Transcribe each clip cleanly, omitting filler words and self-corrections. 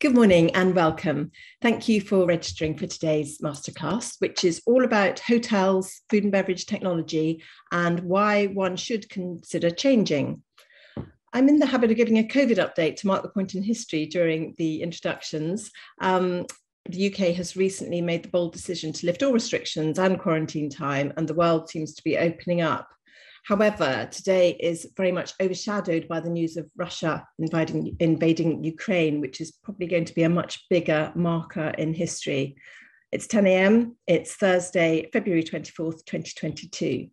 Good morning and welcome. Thank you for registering for today's Masterclass, which is all about hotels, food and beverage technology, and why one should consider changing. I'm in the habit of giving a COVID update to mark the point in history during the introductions. The UK has recently made the bold decision to lift all restrictions and quarantine time, and the world seems to be opening up. However, today is very much overshadowed by the news of Russia invading Ukraine, which is probably going to be a much bigger marker in history. It's 10 a.m. It's Thursday, February 24th, 2022.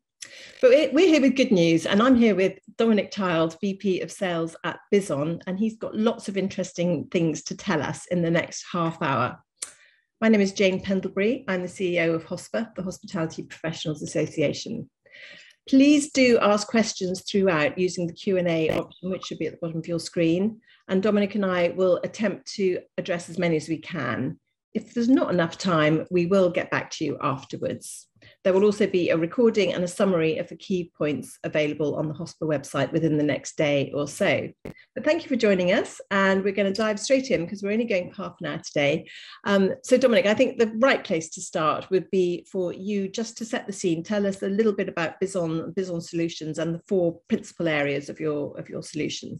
But we're here with good news, and I'm here with Dominic Child, VP of Sales at Bison, and he's got lots of interesting things to tell us in the next half hour. My name is Jane Pendlebury. I'm the CEO of HOSPA, the Hospitality Professionals Association. Please do ask questions throughout using the Q&A option, which should be at the bottom of your screen. And Dominic and I will attempt to address as many as we can. If there's not enough time, we will get back to you afterwards. There will also be a recording and a summary of the key points available on the HOSPA website within the next day or so. But thank you for joining us, and we're going to dive straight in because we're only going for half an hour today. So Dominic, I think the right place to start would be for you just to set the scene. Tell us a little bit about Bison Solutions and the four principal areas of your solution.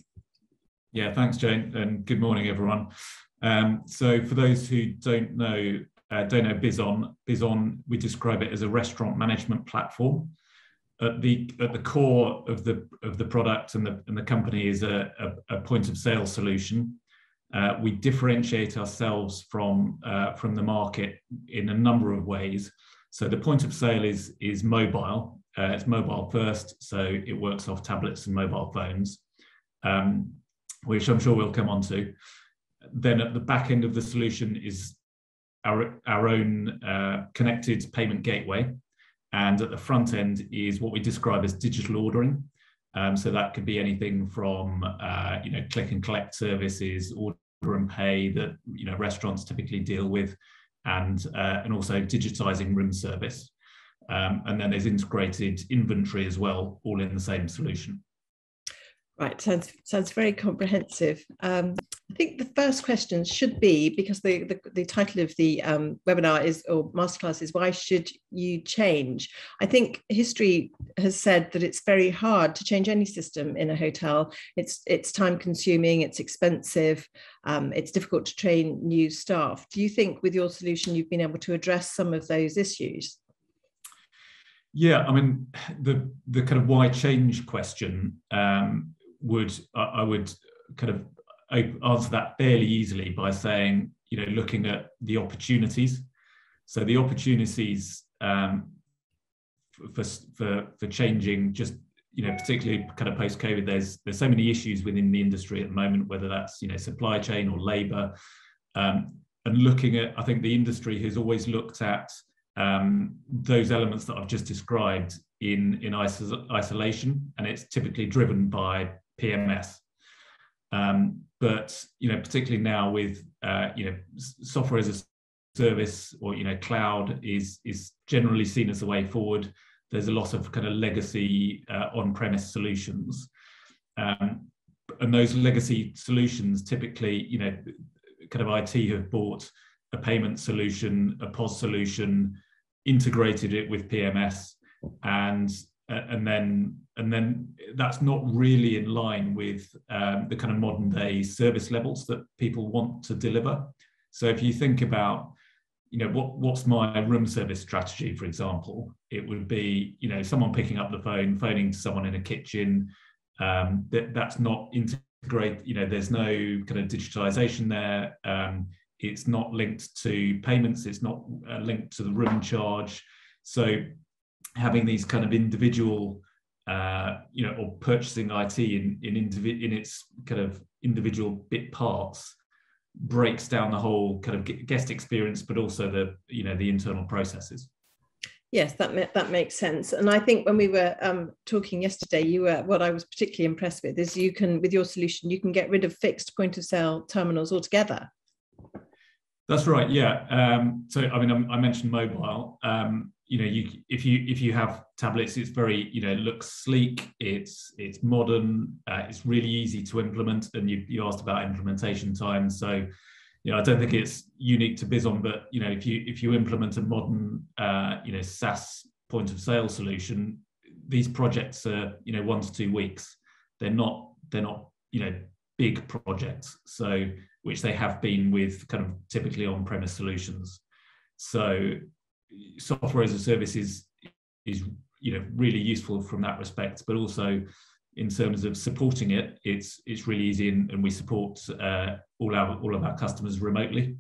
Yeah, thanks, Jane, and good morning, everyone. So for those who don't know Bison, we describe it as a restaurant management platform. At the core of the product and the company is a point of sale solution. We differentiate ourselves from the market in a number of ways. So the point of sale is mobile. It's mobile first, so it works off tablets and mobile phones, which I'm sure we'll come on to. Then at the back end of the solution is our own connected payment gateway. And at the front end is what we describe as digital ordering. So that could be anything from click and collect services, order and pay that restaurants typically deal with, and also digitizing room service. And then there's integrated inventory as well, all in the same solution. Right, sounds very comprehensive. I think the first question should be, because the title of the webinar or Masterclass is why should you change? I think history has said that it's very hard to change any system in a hotel. It's time consuming, it's expensive, it's difficult to train new staff. Do you think with your solution you've been able to address some of those issues? Yeah, I mean, the kind of why change question I would kind of answer that fairly easily by saying, looking at the opportunities. So the opportunities for changing, just particularly kind of post COVID, there's so many issues within the industry at the moment, whether that's supply chain or labour, and looking at, I think the industry has always looked at those elements that I've just described in isolation, and it's typically driven by PMS. But particularly now with software as a service or cloud is generally seen as the way forward. There's a lot of kind of legacy on-premise solutions, and those legacy solutions typically kind of IT have bought a payment solution, a POS solution, integrated it with PMS, and then that's not really in line with the kind of modern day service levels that people want to deliver. So if you think about what's my room service strategy, for example, it would be someone picking up the phone, phoning to someone in a kitchen. That's not integrated. There's no kind of digitalization there. It's not linked to payments. It's not linked to the room charge. So having these kind of individual, or purchasing IT in its kind of individual bit parts breaks down the whole kind of guest experience, but also the internal processes. Yes, that makes sense. And I think when we were talking yesterday, what I was particularly impressed with is with your solution, you can get rid of fixed point of sale terminals altogether. That's right. Yeah. So I mean, I mentioned mobile. If you have tablets, it's very looks sleek. It's modern. It's really easy to implement. And you asked about implementation time. So I don't think it's unique to Bison, but if you implement a modern SaaS point of sale solution, these projects are 1 to 2 weeks. They're not big projects, so which they have been with kind of typically on-premise solutions. So software as a service is really useful from that respect, but also in terms of supporting it, it's really easy, and we support all of our customers remotely.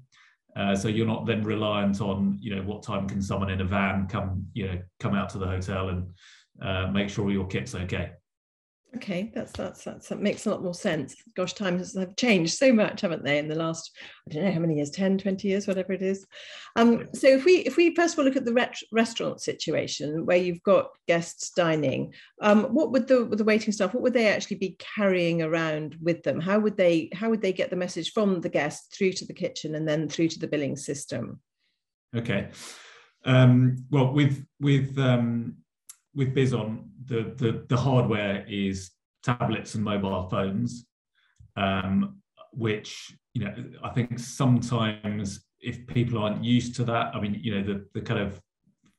So you're not then reliant on what time can someone in a van come out to the hotel and make sure your kit's okay. Okay, that makes a lot more sense. Gosh, times have changed so much, haven't they, in the last, I don't know how many years, 10, 20 years, whatever it is. So if we first of all look at the restaurant situation where you've got guests dining, what would the waiting staff, what would they actually be carrying around with them? How would they get the message from the guests through to the kitchen and then through to the billing system? Okay. Well, with Bison, the hardware is tablets and mobile phones, which I think sometimes if people aren't used to that, I mean the kind of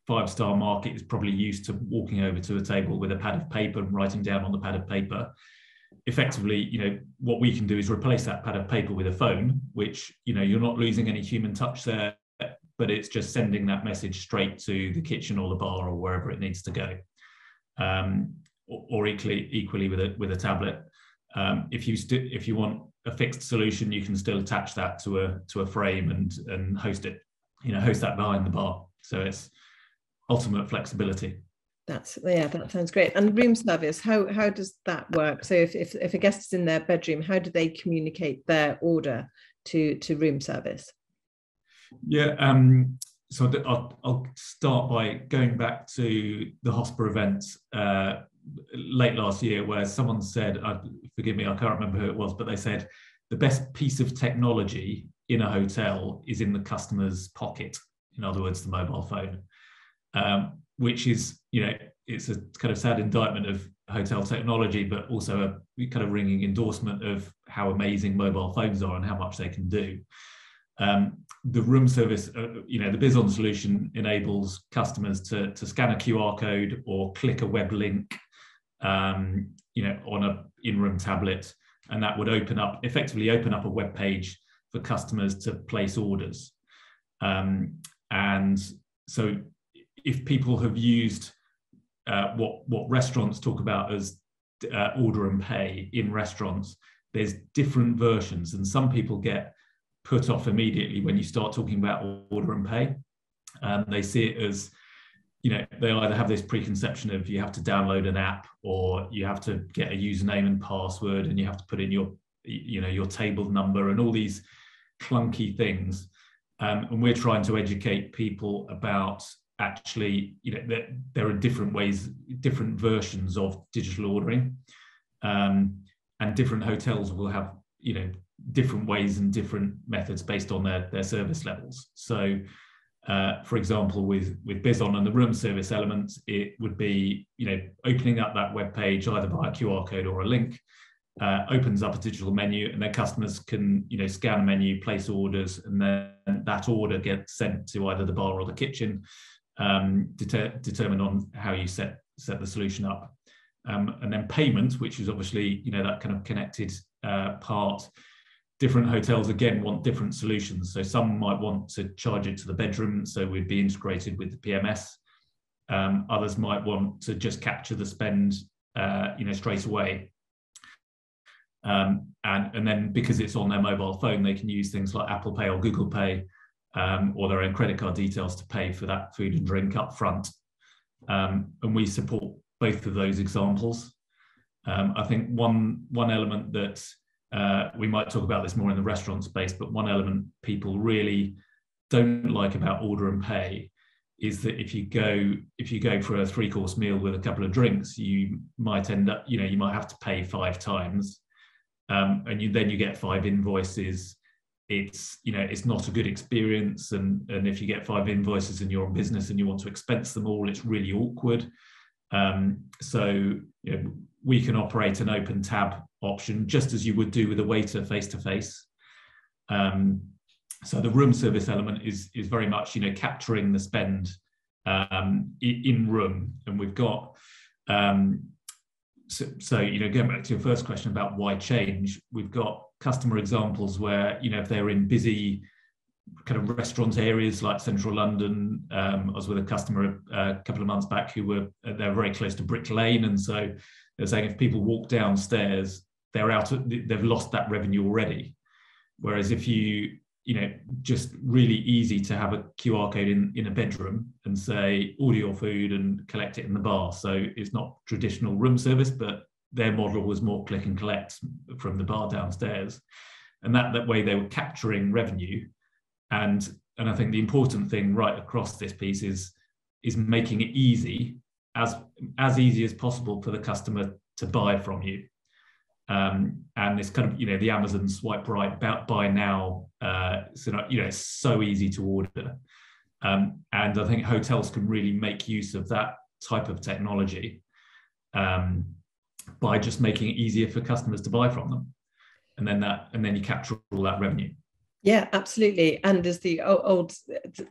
5-star market is probably used to walking over to a table with a pad of paper and writing down on the pad of paper. Effectively, what we can do is replace that pad of paper with a phone, which you're not losing any human touch there, but it's just sending that message straight to the kitchen or the bar or wherever it needs to go. Or equally with a tablet. If you want a fixed solution, you can still attach that to a frame and host it, host that behind the bar. So it's ultimate flexibility. That sounds great. And room service, how does that work? So if a guest is in their bedroom, how do they communicate their order to room service? Yeah, so I'll start by going back to the HOSPA event late last year, where someone said, forgive me, I can't remember who it was, but they said the best piece of technology in a hotel is in the customer's pocket. In other words, the mobile phone, which is, it's a kind of sad indictment of hotel technology, but also a kind of ringing endorsement of how amazing mobile phones are and how much they can do. The room service, the Bison solution enables customers to scan a QR code or click a web link, on a in-room tablet, and that would effectively open up a web page for customers to place orders. And so, if people have used what restaurants talk about as order and pay in restaurants, there's different versions, and some people get put off immediately when you start talking about order and pay. They see it as, they either have this preconception of you have to download an app, or you have to get a username and password, and you have to put in your table number and all these clunky things. And we're trying to educate people about actually, there are different ways, different versions of digital ordering, and different hotels will have, different ways and different methods based on their service levels. So, for example, with Bison and the room service elements, it would be, opening up that web page either by a QR code or a link, opens up a digital menu, and then customers can, scan a menu, place orders, and then that order gets sent to either the bar or the kitchen, determined on how you set the solution up. And then payment, which is obviously, that kind of connected part. Different hotels, again, want different solutions. So some might want to charge it to the bedroom, so we'd be integrated with the PMS. Others might want to just capture the spend, straight away. And then because it's on their mobile phone, they can use things like Apple Pay or Google Pay, or their own credit card details to pay for that food and drink up front. And we support both of those examples. I think one element that we might talk about this more in the restaurant space, but one element people really don't like about order and pay is that if you go for a 3-course meal with a couple of drinks, you might end up, you might have to pay 5 times, and then you get 5 invoices. It's not a good experience, and if you get 5 invoices and you're on business and you want to expense them all, it's really awkward. So we can operate an open tab option just as you would do with a waiter face to face. So the room service element is very much, capturing the spend in room. And we've got, going back to your first question about why change, we've got customer examples where, if they're in busy kind of restaurant areas like central London. I was with a customer a couple of months back they're very close to Brick Lane. And so they're saying if people walk downstairs, they've lost that revenue already. Whereas if just really easy to have a QR code in a bedroom and say, order your food and collect it in the bar. So it's not traditional room service, but their model was more click and collect from the bar downstairs. And that way they were capturing revenue. And I think the important thing right across this piece is making it easy, as easy as possible for the customer to buy from you. And it's kind of, the Amazon swipe right, buy now. It's so easy to order. And I think hotels can really make use of that type of technology by just making it easier for customers to buy from them. And then you capture all that revenue. Yeah, absolutely. And there's the old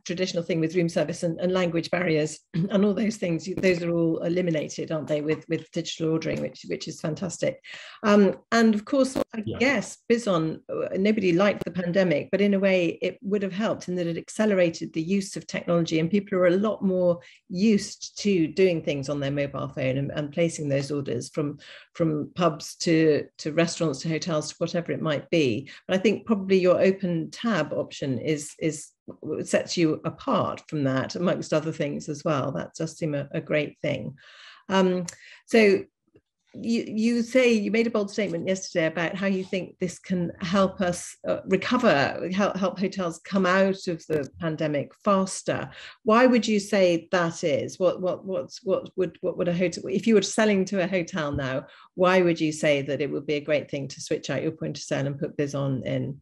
traditional thing with room service and language barriers and all those things. Those are all eliminated, aren't they, with digital ordering, which is fantastic. And of course, I guess Bison, nobody liked the pandemic, but in a way it would have helped in that it accelerated the use of technology, and people are a lot more used to doing things on their mobile phone and placing those orders from pubs to restaurants to hotels to whatever it might be. But I think probably your open tab option sets you apart from that, amongst other things as well. That does seem a great thing. So you made a bold statement yesterday about how you think this can help us recover, help hotels come out of the pandemic faster. Why would you say that is? What would a hotel, if you were selling to a hotel now, why would you say that it would be a great thing to switch out your point of sale and put Bison in?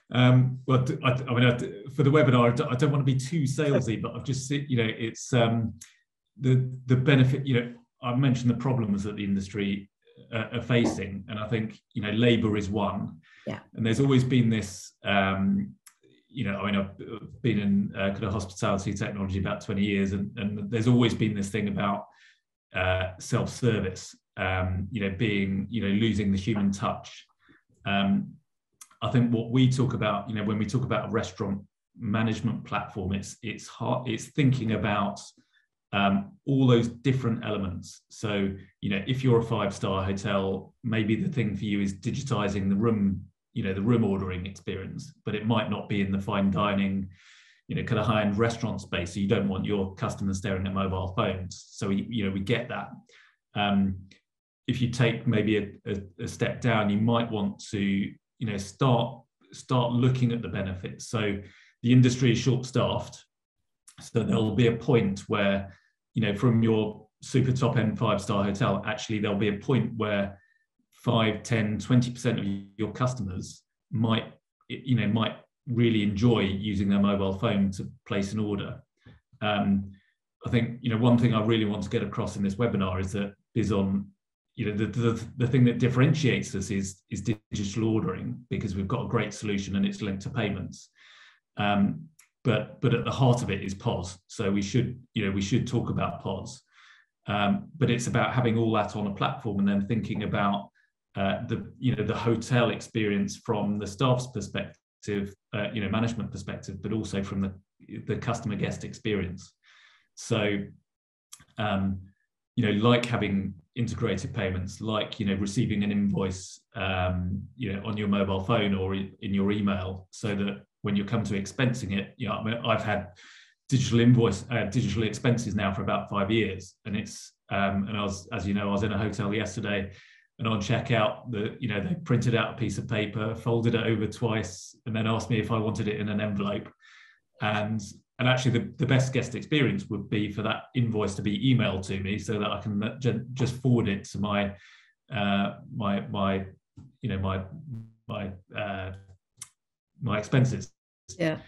For the webinar, I don't want to be too salesy, but I've just seen, it's the benefit. I mentioned the problems that the industry are facing, and I think labour is one. Yeah. And there's always been this. I've been in kind of hospitality technology about 20 years, and there's always been this thing about self-service. Being losing the human touch. I think what we talk about, when we talk about a restaurant management platform, it's thinking about all those different elements. So, if you're a 5-star hotel, maybe the thing for you is digitizing the room, the room ordering experience, but it might not be in the fine dining, kind of high-end restaurant space. So you don't want your customers staring at mobile phones. So we get that. If you take maybe a step down, you might want to start looking at the benefits. So the industry is short-staffed, so there'll be a point where from your super top-end 5-star hotel, actually there'll be a point where 5, 10, 20% of your customers might really enjoy using their mobile phone to place an order. I think one thing I really want to get across in this webinar is that Bison, the thing that differentiates us is digital ordering, because we've got a great solution and it's linked to payments. But at the heart of it is POS. So we should talk about POS. But it's about having all that on a platform and then thinking about the hotel experience from the staff's perspective, management perspective, but also from the customer guest experience. So like having integrated payments, like receiving an invoice on your mobile phone or in your email, so that when you come to expensing it, I've had digital expenses now for about 5 years, and it's and I was in a hotel yesterday, and on checkout, they printed out a piece of paper, folded it over twice, and then asked me if I wanted it in an envelope. And actually, the best guest experience would be for that invoice to be emailed to me, so that I can just forward it to my expenses. Yeah.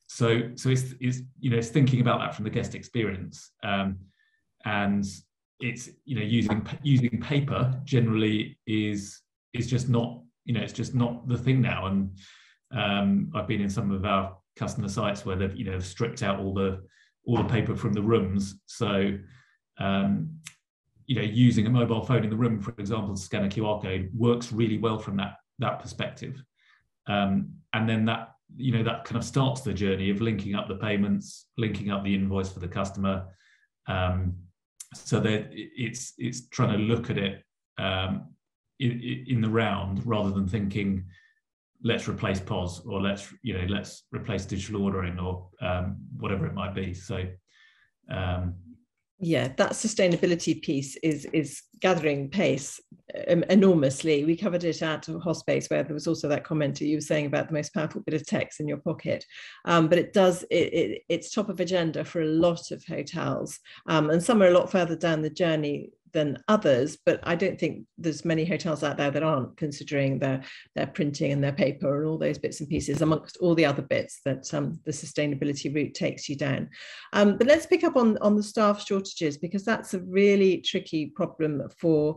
So it's thinking about that from the guest experience, and it's using paper generally is just not it's just not the thing now. And I've been in some of our customer sites where they've stripped out all the paper from the rooms. So using a mobile phone in the room, for example, to scan a QR code works really well from that perspective. And then that kind of starts the journey of linking up the payments, linking up the invoice for the customer. So that it's trying to look at it in the round, rather than thinking, let's replace POS, or let's replace digital ordering, or whatever it might be. So yeah, that sustainability piece is gathering pace enormously. We covered it at HOSPA, where there was also that comment you were saying about the most powerful bit of text in your pocket. But it's top of agenda for a lot of hotels, and some are a lot further down the journey than others, but I don't think there's many hotels out there that aren't considering their printing and their paper and all those bits and pieces, amongst all the other bits that the sustainability route takes you down. But let's pick up on the staff shortages, because that's a really tricky problem for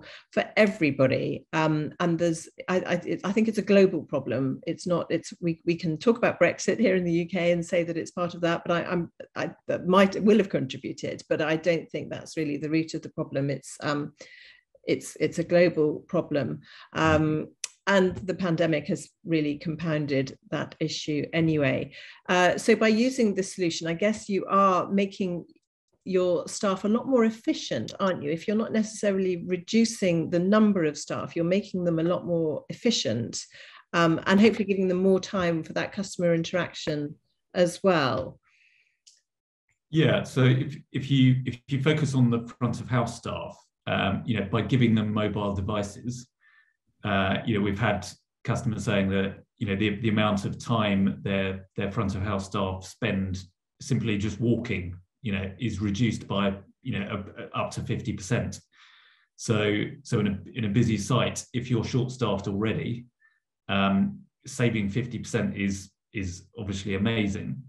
everybody. And I think it's a global problem. It's not. We can talk about Brexit here in the UK and say that it's part of that, but that will have contributed. But I don't think that's really the root of the problem. It's a global problem, and the pandemic has really compounded that issue anyway. So by using this solution, I guess you are making your staff a lot more efficient, aren't you? If you're not necessarily reducing the number of staff, you're making them a lot more efficient, and hopefully giving them more time for that customer interaction as well. Yeah, so if you focus on the front of house staff, by giving them mobile devices, we've had customers saying that the amount of time their front of house staff spend simply just walking, is reduced by up to 50%. So in a busy site, if you're short staffed already, saving 50% is obviously amazing,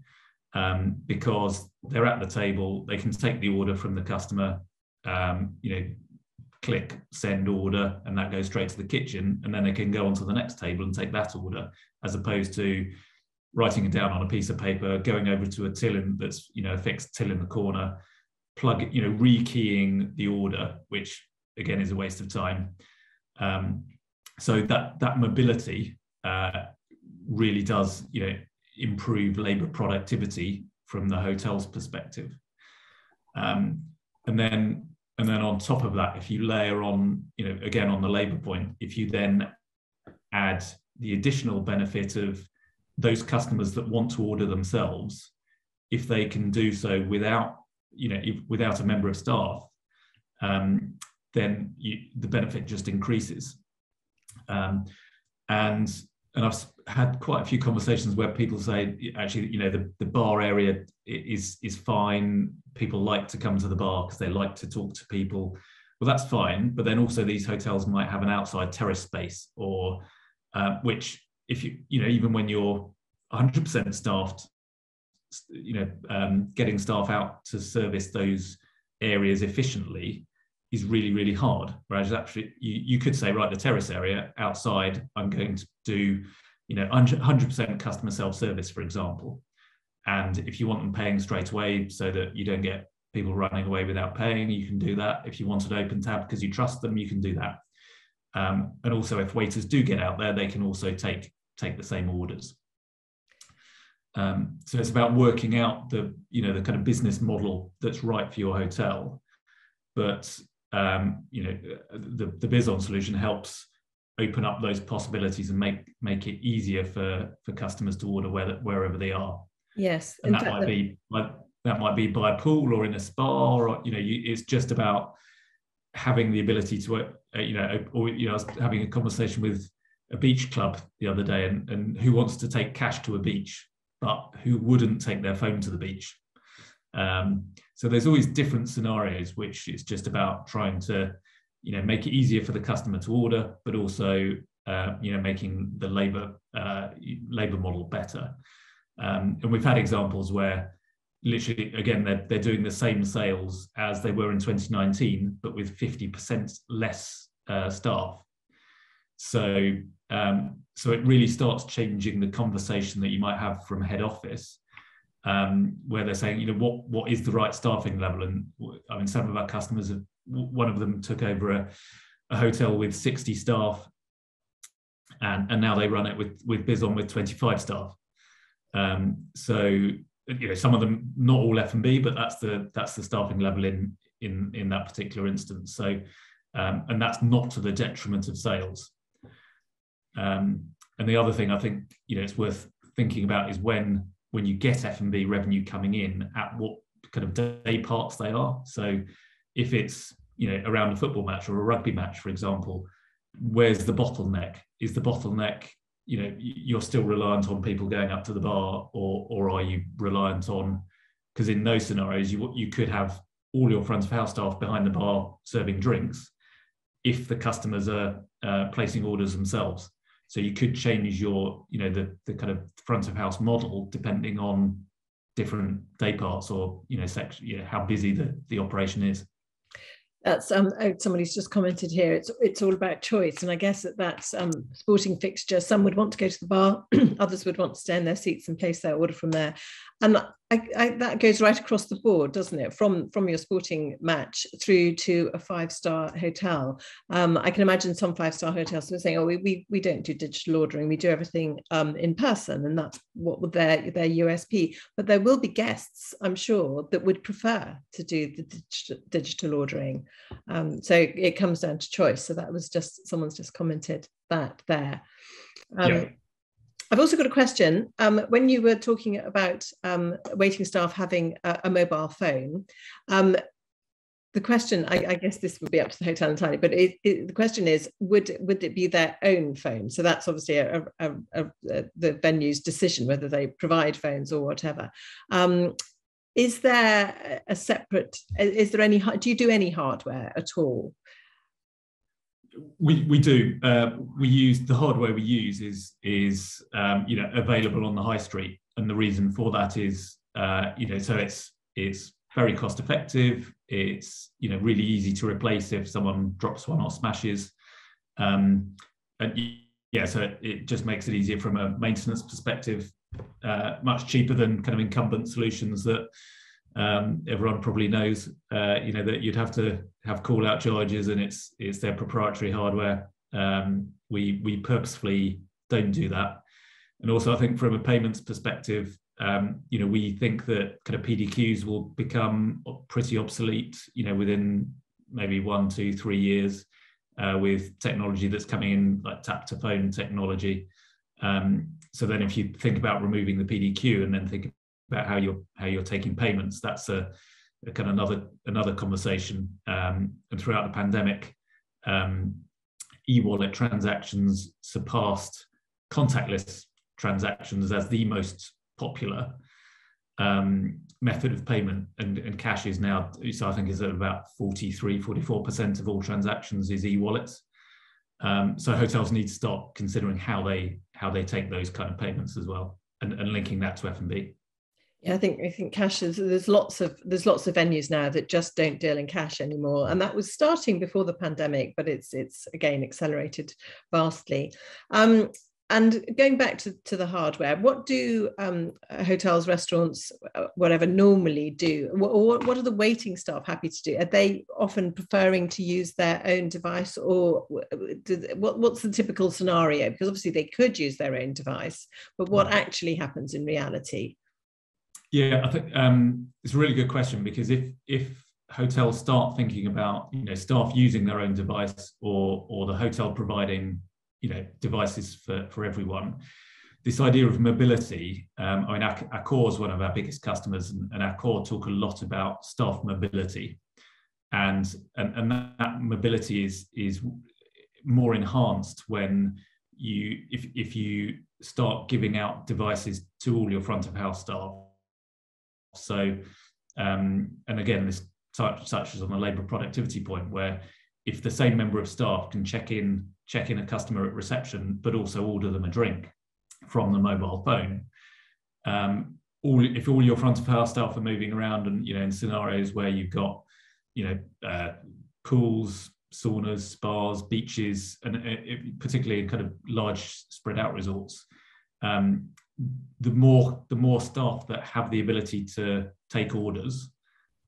because they're at the table, they can take the order from the customer, click send order, and that goes straight to the kitchen, and then they can go on to the next table and take that order, as opposed to writing it down on a piece of paper, going over to a till that's a fixed till in the corner, rekeying the order, which again is a waste of time. So that mobility really does improve labour productivity from the hotel's perspective. And then on top of that, if you layer on, again on the labour point, if you then add the additional benefit of those customers that want to order themselves, if they can do so without a member of staff, then the benefit just increases. And I've had quite a few conversations where people say, actually, the bar area is fine. People like to come to the bar because they like to talk to people. Well, that's fine. But then also these hotels might have an outside terrace space, or which, if even when you're 100% staffed, getting staff out to service those areas efficiently is really, really hard. Whereas actually you could say, right, the terrace area outside, I'm going to do 100% customer self-service, for example. And if you want them paying straight away so that you don't get people running away without paying, you can do that. If you want an open tab because you trust them, you can do that. And also, if waiters do get out there, they can also take the same orders. So it's about working out the kind of business model that's right for your hotel. But the Bison solution helps open up those possibilities and make it easier for customers to order wherever they are. Yes, and that might be by a pool or in a spa, or it's just about having the ability to I was having a conversation with a beach club the other day, and who wants to take cash to a beach, but who wouldn't take their phone to the beach. So there's always different scenarios, which is just about trying to make it easier for the customer to order, but also making the labor model better. And we've had examples where literally, again, they're doing the same sales as they were in 2019, but with 50% less staff. So so it really starts changing the conversation that you might have from head office, where they're saying, what is the right staffing level? And I mean, some of our customers have, one of them took over a hotel with 60 staff, and now they run it with Bison with 25 staff. So some of them, not all F&B, but that's the staffing level in that particular instance. So and that's not to the detriment of sales. And the other thing I think it's worth thinking about is when you get F&B revenue coming in, at what kind of day parts they are. So if it's around a football match or a rugby match, for example, where's the bottleneck? Is the bottleneck you're still reliant on people going up to the bar, or are you reliant on, because in those scenarios you could have all your front of house staff behind the bar serving drinks if the customers are placing orders themselves. So you could change your, the kind of front of house model depending on different day parts or, how busy the operation is. That's somebody's just commented here. It's all about choice, and I guess that's sporting fixture. Some would want to go to the bar, others would want to stay in their seats and place their order from there. And that goes right across the board, doesn't it? From your sporting match through to a 5-star hotel. I can imagine some 5-star hotels are saying, "Oh, we don't do digital ordering. We do everything in person," and that's what their USP. But there will be guests, I'm sure, that would prefer to do the digital ordering. So it comes down to choice. So that was someone's just commented that there. Yeah. I've also got a question. When you were talking about waiting staff having a mobile phone, the question, I guess this would be up to the hotel entirely, but the question is, would it be their own phone? So that's obviously the venue's decision whether they provide phones or whatever. Is there a separate? Do you do any hardware at all? We do. We use the hardware we use is available on the high street, and the reason for that is so it's very cost effective. It's really easy to replace if someone drops one or smashes, and so it just makes it easier from a maintenance perspective. Much cheaper than kind of incumbent solutions that everyone probably knows, that you'd have to have call out charges, and it's their proprietary hardware. We purposefully don't do that. And also I think from a payments perspective, we think that kind of PDQs will become pretty obsolete, within maybe 1, 2, 3 years, with technology that's coming in, like tap to phone technology. So then if you think about removing the PDQ and then think about how you're taking payments, that's a kind of another conversation. And throughout the pandemic, e-wallet transactions surpassed contactless transactions as the most popular method of payment, and cash is now, so I think is at about 44% of all transactions is e-wallets. So hotels need to start considering how they take those kind of payments as well, and linking that to F&B. Yeah, I think cash is, there's lots of venues now that just don't deal in cash anymore, and that was starting before the pandemic, but it's again accelerated vastly. And going back to the hardware, what do hotels, restaurants, whatever, normally do? What are the waiting staff happy to do? Are they often preferring to use their own device, or what's the typical scenario? Because obviously they could use their own device, but what actually happens in reality? Yeah, I think it's a really good question, because if hotels start thinking about staff using their own device, or the hotel providing devices for everyone, this idea of mobility, I mean, Accor is one of our biggest customers, and Accor talk a lot about staff mobility, and that mobility is more enhanced when if you start giving out devices to all your front of house staff. So and again, this touches on the labour productivity point, where if the same member of staff can check in a customer at reception, but also order them a drink from the mobile phone, if all your front of house staff are moving around, and in scenarios where you've got pools, saunas, spas, beaches, and particularly in kind of large spread out resorts, the more staff that have the ability to take orders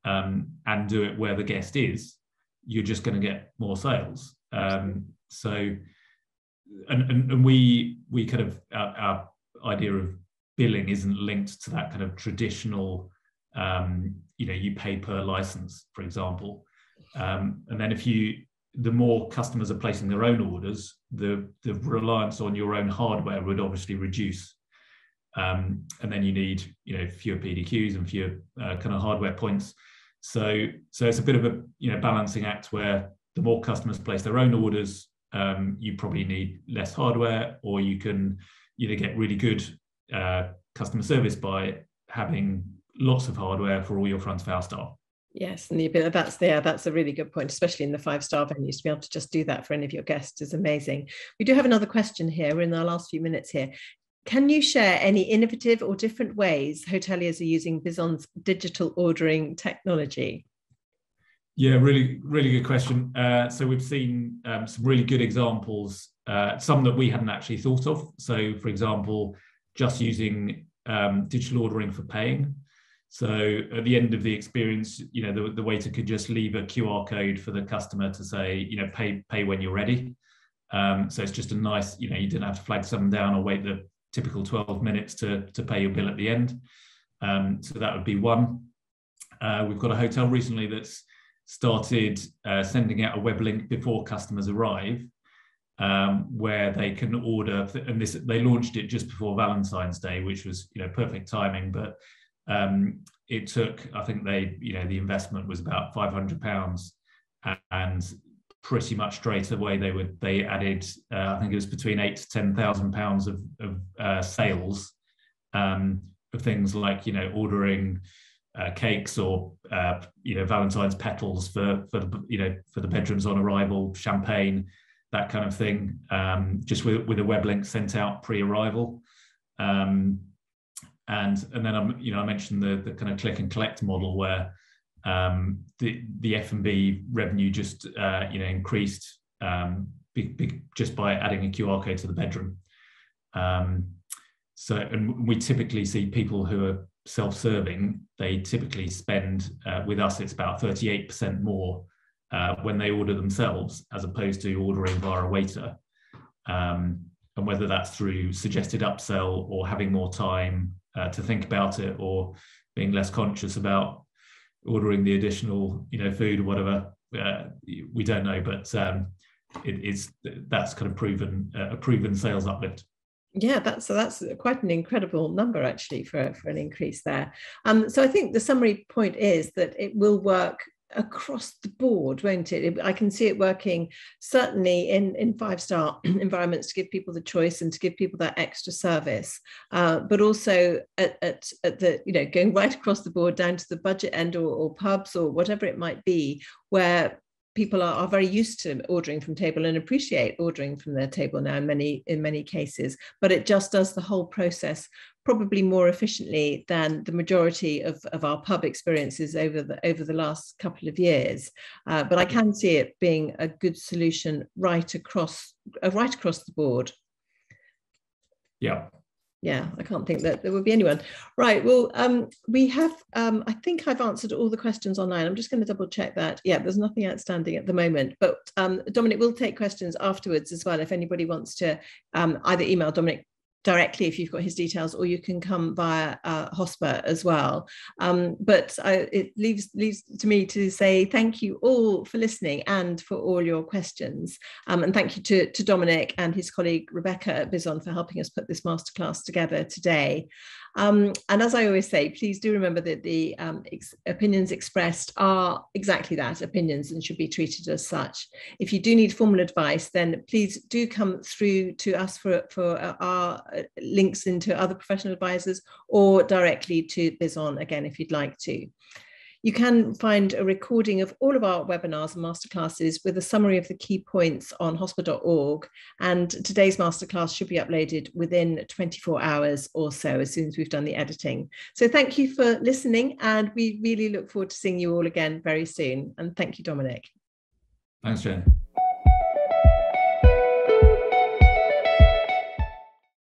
and do it where the guest is, you're just going to get more sales. So, and we kind of, our idea of billing isn't linked to that kind of traditional, you pay per license, for example. And then the more customers are placing their own orders, the reliance on your own hardware would obviously reduce. And then you need, fewer PDQs and fewer kind of hardware points. So it's a bit of a, balancing act where the more customers place their own orders, you probably need less hardware, or you can either get really good customer service by having lots of hardware for all your front of house staff. Yes, and that's a really good point, especially in the 5-star venues. To be able to just do that for any of your guests is amazing. We do have another question here. We're in our last few minutes here. Can you share any innovative or different ways hoteliers are using Bison's digital ordering technology? Yeah, really, really good question. So we've seen some really good examples, some that we hadn't actually thought of. So, for example, just using digital ordering for paying. So at the end of the experience, the waiter could just leave a QR code for the customer to say, pay when you're ready. So it's just a nice, you didn't have to flag someone down or wait the typical 12 minutes to pay your bill at the end. So that would be one. We've got a hotel recently that's started sending out a web link before customers arrive, where they can order, and they launched it just before Valentine's Day, which was perfect timing, but it took, I think the investment was about £500, and pretty much straight away they added I think it was between £8,000 to £10,000 of sales of things like ordering cakes or Valentine's petals for the bedrooms on arrival, champagne, that kind of thing, just with a web link sent out pre-arrival. And then I mentioned the kind of click and collect model where the F&B revenue just increased just by adding a QR code to the bedroom. So, and we typically see people who are self-serving, they typically spend with us, it's about 38% more when they order themselves as opposed to ordering via a waiter. And whether that's through suggested upsell or having more time to think about it, or being less conscious about ordering the additional food or whatever, we don't know, but that's kind of a proven sales uplift. Yeah, that's quite an incredible number actually for an increase there. So I think the summary point is that it will work across the board, won't it? I can see it working certainly in 5-star environments to give people the choice and to give people that extra service, but also at the going right across the board down to the budget end or pubs or whatever it might be, where people are very used to ordering from table and appreciate ordering from their table now in many cases, but it just does the whole process probably more efficiently than the majority of our pub experiences over the last couple of years. But I can see it being a good solution right across the board. Yeah. Yeah, I can't think that there would be anyone. Right, well, we have, I think I've answered all the questions online. I'm just going to double check that. Yeah, there's nothing outstanding at the moment, but Dominic will take questions afterwards as well if anybody wants to either email Dominic directly if you've got his details, or you can come via HOSPA as well. But it leaves to me to say thank you all for listening and for all your questions. And thank you to Dominic and his colleague Rebecca at Bison for helping us put this masterclass together today. And as I always say, please do remember that the opinions expressed are exactly that, opinions, and should be treated as such. If you do need formal advice, then please do come through to us for our links into other professional advisors, or directly to Bison again if you'd like to. You can find a recording of all of our webinars and masterclasses with a summary of the key points on hospa.org, and today's masterclass should be uploaded within 24 hours or so, as soon as we've done the editing. So thank you for listening, and we really look forward to seeing you all again very soon. And thank you, Dominic. Thanks, Jen.